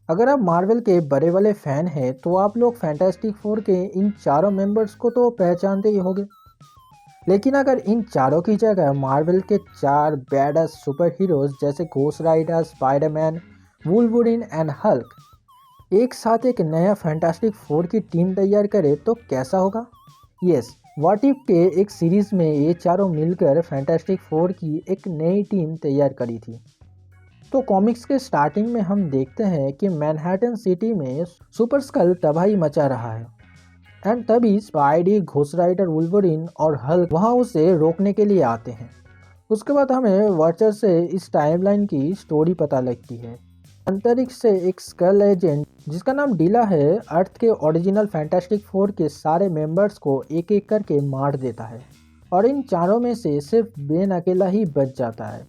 अगर आप मार्वल के बड़े वाले फैन हैं तो आप लोग फैंटास्टिक फोर के इन चारों मेंबर्स को तो पहचानते ही होंगे। लेकिन अगर इन चारों की जगह मार्वल के चार बैडस सुपर हीरोज जैसे Ghost Rider, Spiderman, Wolverine and Hulk एक साथ एक नया फैंटास्टिक फोर की टीम तैयार करे तो कैसा होगा। यस, व्हाट इफ के एक सीरीज में ये चारों मिलकर फैंटास्टिक फोर की एक नई टीम तैयार करी थी। तो कॉमिक्स के स्टार्टिंग में हम देखते हैं कि मैनहट्टन सिटी में सुपर स्कल तबाही मचा रहा है एंड तभी स्पाइडी, घोस्ट राइडर, वुल्वरिन और हल्क वहां उसे रोकने के लिए आते हैं। उसके बाद हमें वर्चर से इस टाइमलाइन की स्टोरी पता लगती है। अंतरिक्ष से एक स्कल एजेंट जिसका नाम डीला है अर्थ के ओरिजिनल फैंटास्टिक फोर के सारे मेंबर्स को एक एक करके मार देता है और इन चारों में से सिर्फ बेन अकेला ही बच जाता है।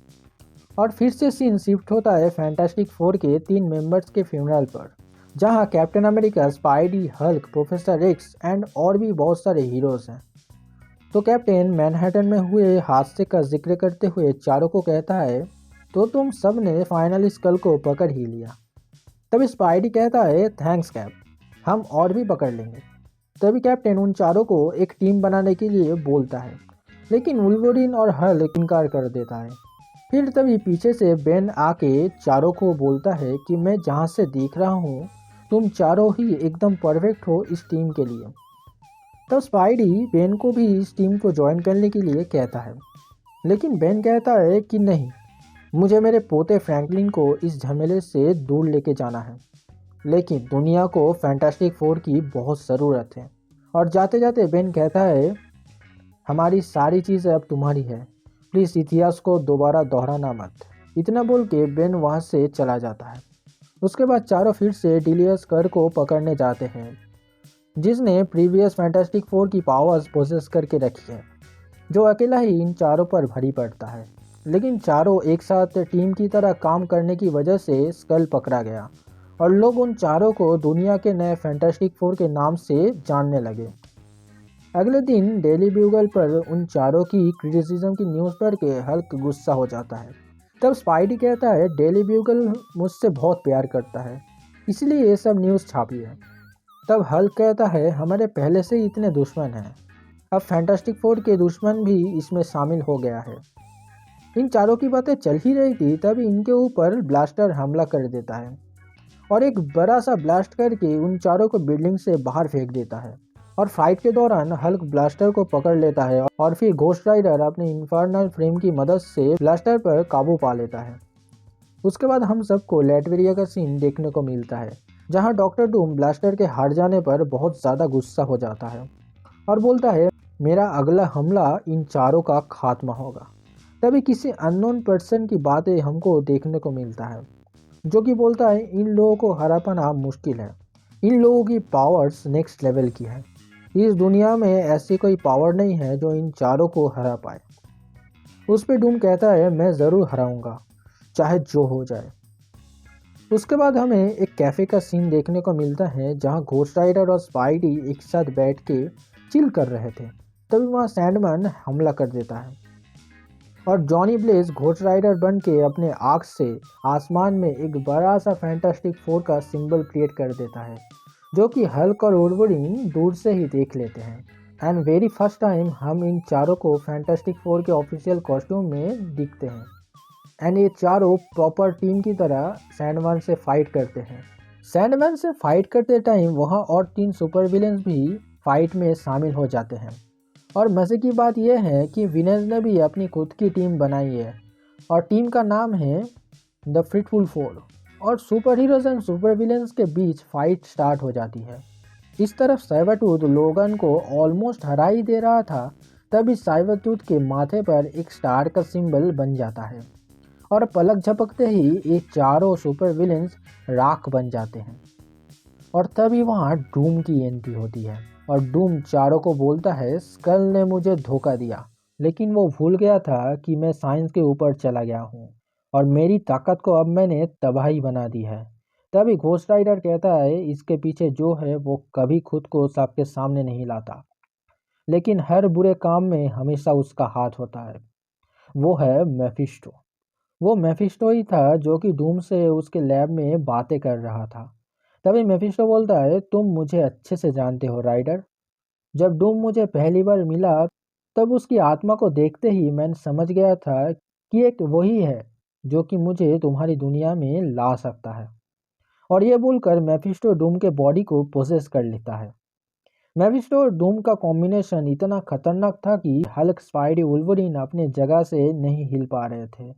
और फिर से सीन शिफ्ट होता है फैंटास्टिक फोर के 3 मेंबर्स के फ्यूनरल पर, जहां captain America, spidey, Hulk, professor x and और भी बहुत सारे हीरोज हैं। तो कैप्टन मैनहट्टन में हुए हादसे का जिक्र करते हुए चारों को कहता है, तो तुम सब ने फाइनली स्कल को पकड़ ही लिया। तभी स्पाइडी कहता है, थैंक्स कैप, हम और भी पकड़ लेंगे। तभी कैप्टन उन चारों को एक टीम बनाने के लिए बोलता है, लेकिन वुल्वरिन और हल्क इनकार कर देता है। फिर तभी पीछे से बेन आके चारों को बोलता है कि मैं जहाँ से देख रहा हूँ तुम चारों ही एकदम परफेक्ट हो इस टीम के लिए। तब स्पाइडी बेन को भी इस टीम को ज्वाइन करने के लिए कहता है, लेकिन बेन कहता है कि नहीं, मुझे मेरे पोते फ्रैंकलिन को इस झमेले से दूर लेके जाना है। लेकिन दुनिया को फैंटास्टिक फोर की बहुत ज़रूरत है। और जाते जाते बेन कहता है, हमारी सारी चीज़ें अब तुम्हारी है, प्लीज़ इतिहास को दोबारा दोहराना मत। इतना बोल के बेन वहाँ से चला जाता है। उसके बाद चारों फिर से डिलियस कर को पकड़ने जाते हैं, जिसने प्रीवियस फैंटास्टिक फोर की पावर्स पोसेस करके रखी है, जो अकेला ही इन चारों पर भारी पड़ता है। लेकिन चारों एक साथ टीम की तरह काम करने की वजह से स्कल पकड़ा गया और लोग उन चारों को दुनिया के नए फैंटास्टिक फोर के नाम से जानने लगे। अगले दिन डेली ब्यूगल पर उन चारों की क्रिटिसिज्म की न्यूज़ पढ़ के हल्क गुस्सा हो जाता है। तब स्पाइडी कहता है, डेली ब्यूगल मुझसे बहुत प्यार करता है, इसलिए ये सब न्यूज़ छापी है। तब हल्क कहता है, हमारे पहले से ही इतने दुश्मन हैं, अब फैंटास्टिक फोर के दुश्मन भी इसमें शामिल हो गया है। इन चारों की बातें चल ही रही थी तभी इनके ऊपर ब्लास्टर हमला कर देता है और एक बड़ा सा ब्लास्ट करके उन चारों को बिल्डिंग से बाहर फेंक देता है। और फाइट के दौरान हल्क ब्लास्टर को पकड़ लेता है और फिर घोस्ट राइडर अपने इन्फर्नल फ्रेम की मदद से ब्लास्टर पर काबू पा लेता है। उसके बाद हम सबको लैटवेरिया का सीन देखने को मिलता है, जहां डॉक्टर डूम ब्लास्टर के हार जाने पर बहुत ज़्यादा गुस्सा हो जाता है और बोलता है, मेरा अगला हमला इन चारों का खात्मा होगा। तभी किसी अननोन पर्सन की बातें हमको देखने को मिलता है, जो कि बोलता है, इन लोगों को हरा पाना मुश्किल है, इन लोगों की पावर्स नेक्स्ट लेवल की है, इस दुनिया में ऐसी कोई पावर नहीं है जो इन चारों को हरा पाए। उस पे डूम कहता है, मैं ज़रूर हराऊंगा, चाहे जो हो जाए। उसके बाद हमें एक कैफ़े का सीन देखने को मिलता है, जहां घोस्ट राइडर और स्पाइडी एक साथ बैठ के चिल कर रहे थे। तभी वहां सैंडमैन हमला कर देता है और जॉनी ब्लेज घोस्ट राइडर बन के अपने आग से आसमान में एक बड़ा सा फैंटास्टिक फोर का सिंबल क्रिएट कर देता है, जो कि हल्क और वुल्वरिन दूर से ही देख लेते हैं। एंड वेरी फर्स्ट टाइम हम इन चारों को फैंटास्टिक फोर के ऑफिशियल कॉस्ट्यूम में दिखते हैं एंड ये चारों प्रॉपर टीम की तरह सैंडमैन से फाइट करते हैं। सैंडमैन से फाइट करते टाइम वहाँ और 3 सुपर विलेंस भी फाइट में शामिल हो जाते हैं। और मज़े की बात यह है कि विलेंस ने भी अपनी खुद की टीम बनाई है और टीम का नाम है द फ्रिटफुल फोर। और super heroes and super villains के बीच फाइट स्टार्ट हो जाती है। इस तरफ साइबरटूथ लोगन को ऑलमोस्ट हरा ही दे रहा था, तभी साइबरटूथ के माथे पर एक स्टार का सिंबल बन जाता है और पलक झपकते ही ये चारों सुपर विलेंस राख बन जाते हैं। और तभी वहाँ डूम की एंट्री होती है और डूम चारों को बोलता है, स्कल ने मुझे धोखा दिया, लेकिन वो भूल गया था कि मैं साइंस के ऊपर चला गया हूँ और मेरी ताकत को अब मैंने तबाही बना दी है। तभी घोस्ट राइडर कहता है, इसके पीछे जो है वो कभी खुद को सबके सामने नहीं लाता, लेकिन हर बुरे काम में हमेशा उसका हाथ होता है, वो है मेफिस्टो। वो मेफिस्टो ही था जो कि डूम से उसके लैब में बातें कर रहा था। तभी मेफिस्टो बोलता है, तुम मुझे अच्छे से जानते हो राइडर। जब डूम मुझे पहली बार मिला तब उसकी आत्मा को देखते ही मैं समझ गया था कि एक वही है जो कि मुझे तुम्हारी दुनिया में ला सकता है। और ये बोलकर मेफिस्टो डूम के बॉडी को पोसेस कर लेता है। मेफिस्टो और डूम का कॉम्बिनेशन इतना खतरनाक था कि हल्क, स्पाइडी, वुल्वरीन अपने जगह से नहीं हिल पा रहे थे।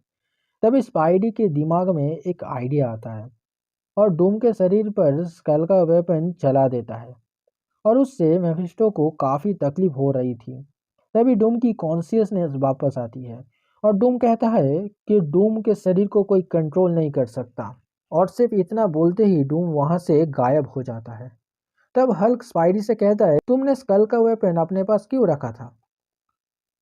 तभी स्पाइडी के दिमाग में एक आइडिया आता है और डूम के शरीर पर स्कल का वेपन चला देता है और उससे मेफिस्टो को काफ़ी तकलीफ हो रही थी। तभी डूम की कॉन्शियसनेस वापस आती है और डूम कहता है कि डूम के शरीर को कोई कंट्रोल नहीं कर सकता। और सिर्फ इतना बोलते ही डूम वहां से गायब हो जाता है। तब हल्क स्पाइडी से कहता है, तुमने स्कल का वेपन अपने पास क्यों रखा था?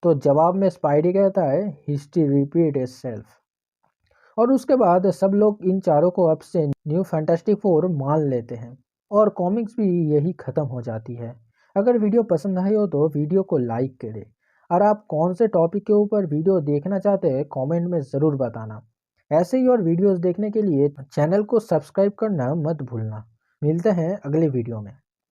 तो जवाब में स्पाइडी कहता है, हिस्ट्री रिपीट इटसेल्फ। और उसके बाद सब लोग इन चारों को अब से न्यू फैंटास्टिक फोर मान लेते हैं और कॉमिक्स भी यही ख़त्म हो जाती है। अगर वीडियो पसंद आई हो तो वीडियो को लाइक करें और आप कौन से टॉपिक के ऊपर वीडियो देखना चाहते हैं कमेंट में ज़रूर बताना। ऐसे ही और वीडियोस देखने के लिए चैनल को सब्सक्राइब करना मत भूलना। मिलते हैं अगले वीडियो में।